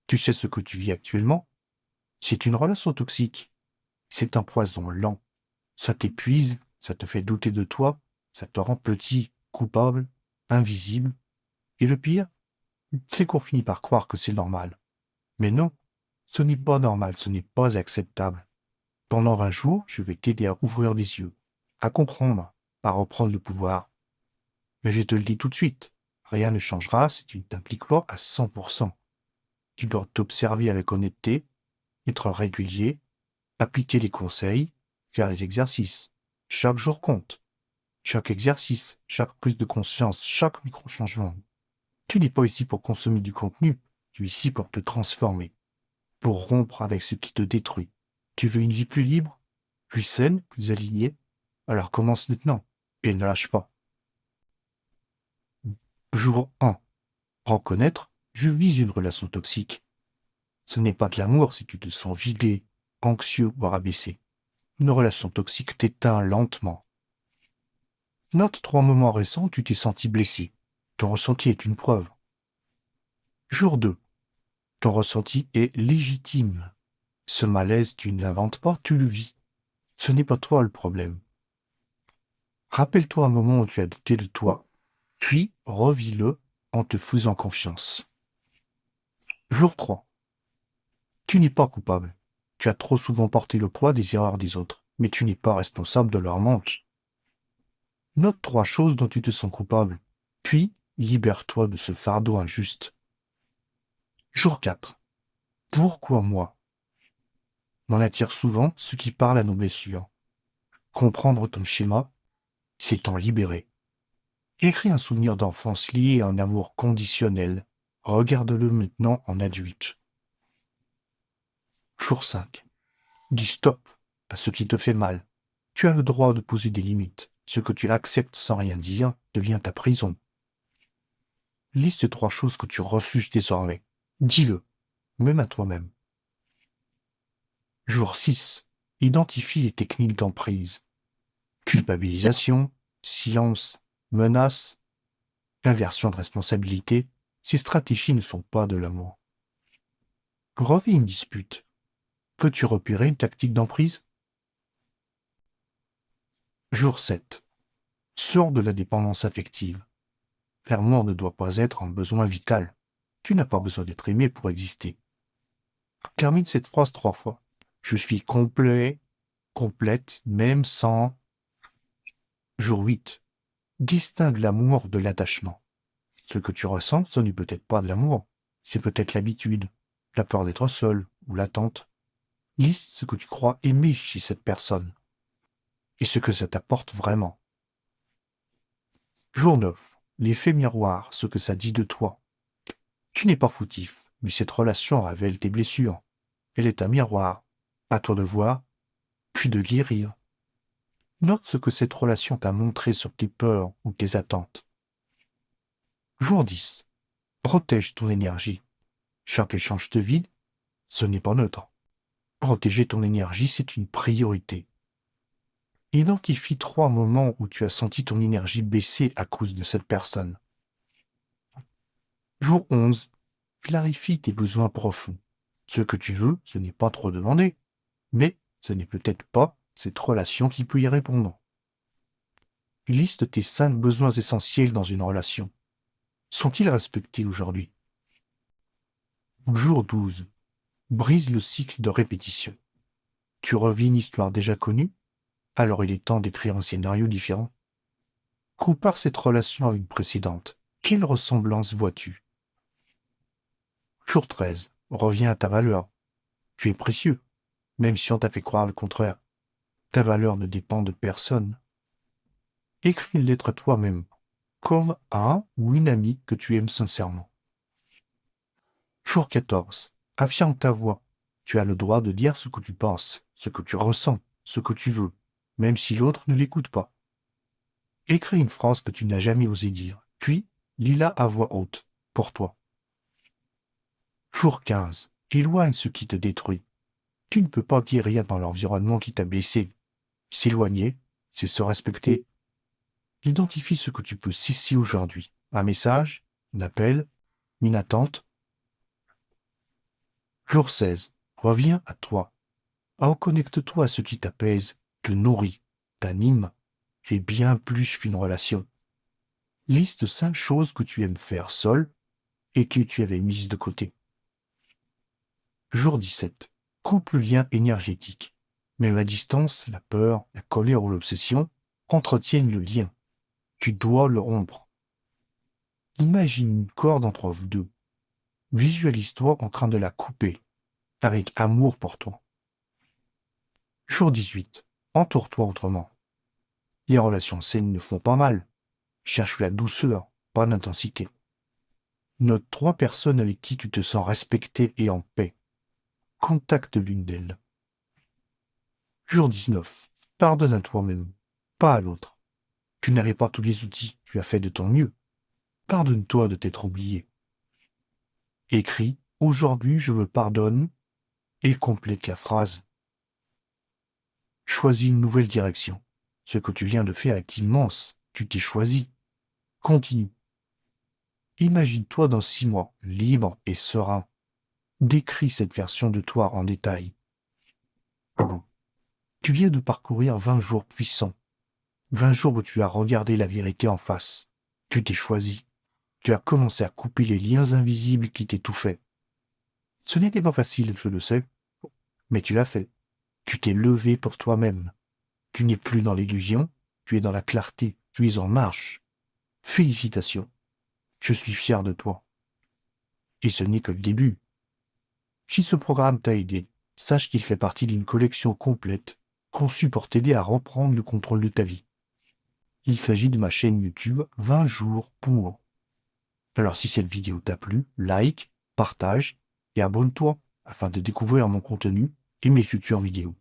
Tu sais ce que tu vis actuellement? C'est une relation toxique. C'est un poison lent. Ça t'épuise, ça te fait douter de toi, ça te rend petit, coupable, invisible. Et le pire, c'est qu'on finit par croire que c'est normal. Mais non, ce n'est pas normal, ce n'est pas acceptable. Pendant 20 jours, je vais t'aider à ouvrir les yeux, à comprendre, à reprendre le pouvoir. Mais je te le dis tout de suite, rien ne changera si tu ne t'impliques pas à 100%. Tu dois t'observer avec honnêteté, être régulier, appliquer les conseils, faire les exercices. Chaque jour compte. Chaque exercice, chaque prise de conscience, chaque micro-changement. Tu n'es pas ici pour consommer du contenu, tu es ici pour te transformer, pour rompre avec ce qui te détruit. Tu veux une vie plus libre, plus saine, plus alignée? Alors commence maintenant et ne lâche pas. Jour 1. Reconnaître, je vise une relation toxique. Ce n'est pas de l'amour si tu te sens vidé, anxieux, voire abaissé. Une relation toxique t'éteint lentement. Note 3 moments récents où tu t'es senti blessé. Ton ressenti est une preuve. Jour 2. Ton ressenti est légitime. Ce malaise, tu ne l'inventes pas, tu le vis. Ce n'est pas toi le problème. Rappelle-toi un moment où tu as douté de toi, puis revis-le en te faisant confiance. Jour 3. Tu n'es pas coupable. Tu as trop souvent porté le poids des erreurs des autres, mais tu n'es pas responsable de leur manque. Note 3 choses dont tu te sens coupable, puis libère-toi de ce fardeau injuste. Jour 4. Pourquoi moi? M'en attire souvent ceux qui parlent à nos blessures. Comprendre ton schéma, c'est t'en libérer. Écris un souvenir d'enfance lié à un amour conditionnel. Regarde-le maintenant en adulte. Jour 5. Dis stop à ce qui te fait mal. Tu as le droit de poser des limites. Ce que tu acceptes sans rien dire devient ta prison. Liste 3 choses que tu refuses désormais. Dis-le, même à toi-même. Jour 6. Identifie les techniques d'emprise. Culpabilisation, silence, menace, inversion de responsabilité. Ces stratégies ne sont pas de l'amour. Revis une dispute. Peux-tu repérer une tactique d'emprise? Jour 7. Sors de la dépendance affective. L'amour ne doit pas être un besoin vital. Tu n'as pas besoin d'être aimé pour exister. Termine cette phrase 3 fois. Je suis complet, complète, même sans... Jour 8. Distingue l'amour de l'attachement. Ce que tu ressens, ce n'est peut-être pas de l'amour. C'est peut-être l'habitude, la peur d'être seul ou l'attente. Liste ce que tu crois aimer chez cette personne et ce que ça t'apporte vraiment. Jour 9. L'effet miroir, ce que ça dit de toi. Tu n'es pas fautif, mais cette relation révèle tes blessures. Elle est un miroir. À toi de voir, puis de guérir. Note ce que cette relation t'a montré sur tes peurs ou tes attentes. Jour 10. Protège ton énergie. Chaque échange te vide, ce n'est pas neutre. Protéger ton énergie, c'est une priorité. Identifie 3 moments où tu as senti ton énergie baisser à cause de cette personne. Jour 11. Clarifie tes besoins profonds. Ce que tu veux, ce n'est pas trop demandé, mais ce n'est peut-être pas cette relation qui peut y répondre. Liste tes 5 besoins essentiels dans une relation. Sont-ils respectés aujourd'hui? Jour 12. Brise le cycle de répétition. Tu revis une histoire déjà connue? Alors il est temps d'écrire un scénario différent. Compare cette relation à une précédente. Quelle ressemblance vois-tu? Jour 13. Reviens à ta valeur. Tu es précieux, même si on t'a fait croire le contraire. Ta valeur ne dépend de personne. Écris une lettre à toi-même, comme à un ou une amie que tu aimes sincèrement. Jour 14. Affirme ta voix. Tu as le droit de dire ce que tu penses, ce que tu ressens, ce que tu veux, même si l'autre ne l'écoute pas. Écris une phrase que tu n'as jamais osé dire, puis lis-la à voix haute, pour toi. Jour 15. Éloigne ce qui te détruit. Tu ne peux pas guérir dans l'environnement qui t'a blessé. S'éloigner, c'est se respecter. Identifie ce que tu peux cesser aujourd'hui. Un message, un appel, une attente. Jour 16. Reviens à toi. Reconnecte-toi à ce qui t'apaise, te nourrit, t'anime. Tu es bien plus qu'une relation. Liste 5 choses que tu aimes faire seul et que tu avais mises de côté. Jour 17. Coupe le lien énergétique. Même la distance, la peur, la colère ou l'obsession entretiennent le lien. Tu dois le rompre. Imagine une corde entre vous deux. Visualise-toi en train de la couper, avec amour pour toi. Jour 18. Entoure-toi autrement. Les relations saines ne font pas mal. Cherche la douceur, pas l'intensité. Note 3 personnes avec qui tu te sens respecté et en paix. Contacte l'une d'elles. Jour 19. Pardonne à toi-même, pas à l'autre. Tu n'avais pas tous les outils, tu as fait de ton mieux. Pardonne-toi de t'être oublié. Écris « Aujourd'hui je me pardonne » et complète la phrase. Choisis une nouvelle direction. Ce que tu viens de faire est immense. Tu t'es choisi. Continue. Imagine-toi dans 6 mois, libre et serein. Décris cette version de toi en détail. Tu viens de parcourir 20 jours puissants. 20 jours où tu as regardé la vérité en face. Tu t'es choisi. Tu as commencé à couper les liens invisibles qui t'étouffaient. Ce n'était pas facile, je le sais, mais tu l'as fait. Tu t'es levé pour toi-même. Tu n'es plus dans l'illusion, tu es dans la clarté, tu es en marche. Félicitations. Je suis fier de toi. Et ce n'est que le début. Si ce programme t'a aidé, sache qu'il fait partie d'une collection complète, conçue pour t'aider à reprendre le contrôle de ta vie. Il s'agit de ma chaîne YouTube 20 jours pour. Alors si cette vidéo t'a plu, like, partage et abonne-toi afin de découvrir mon contenu et mes futures vidéos.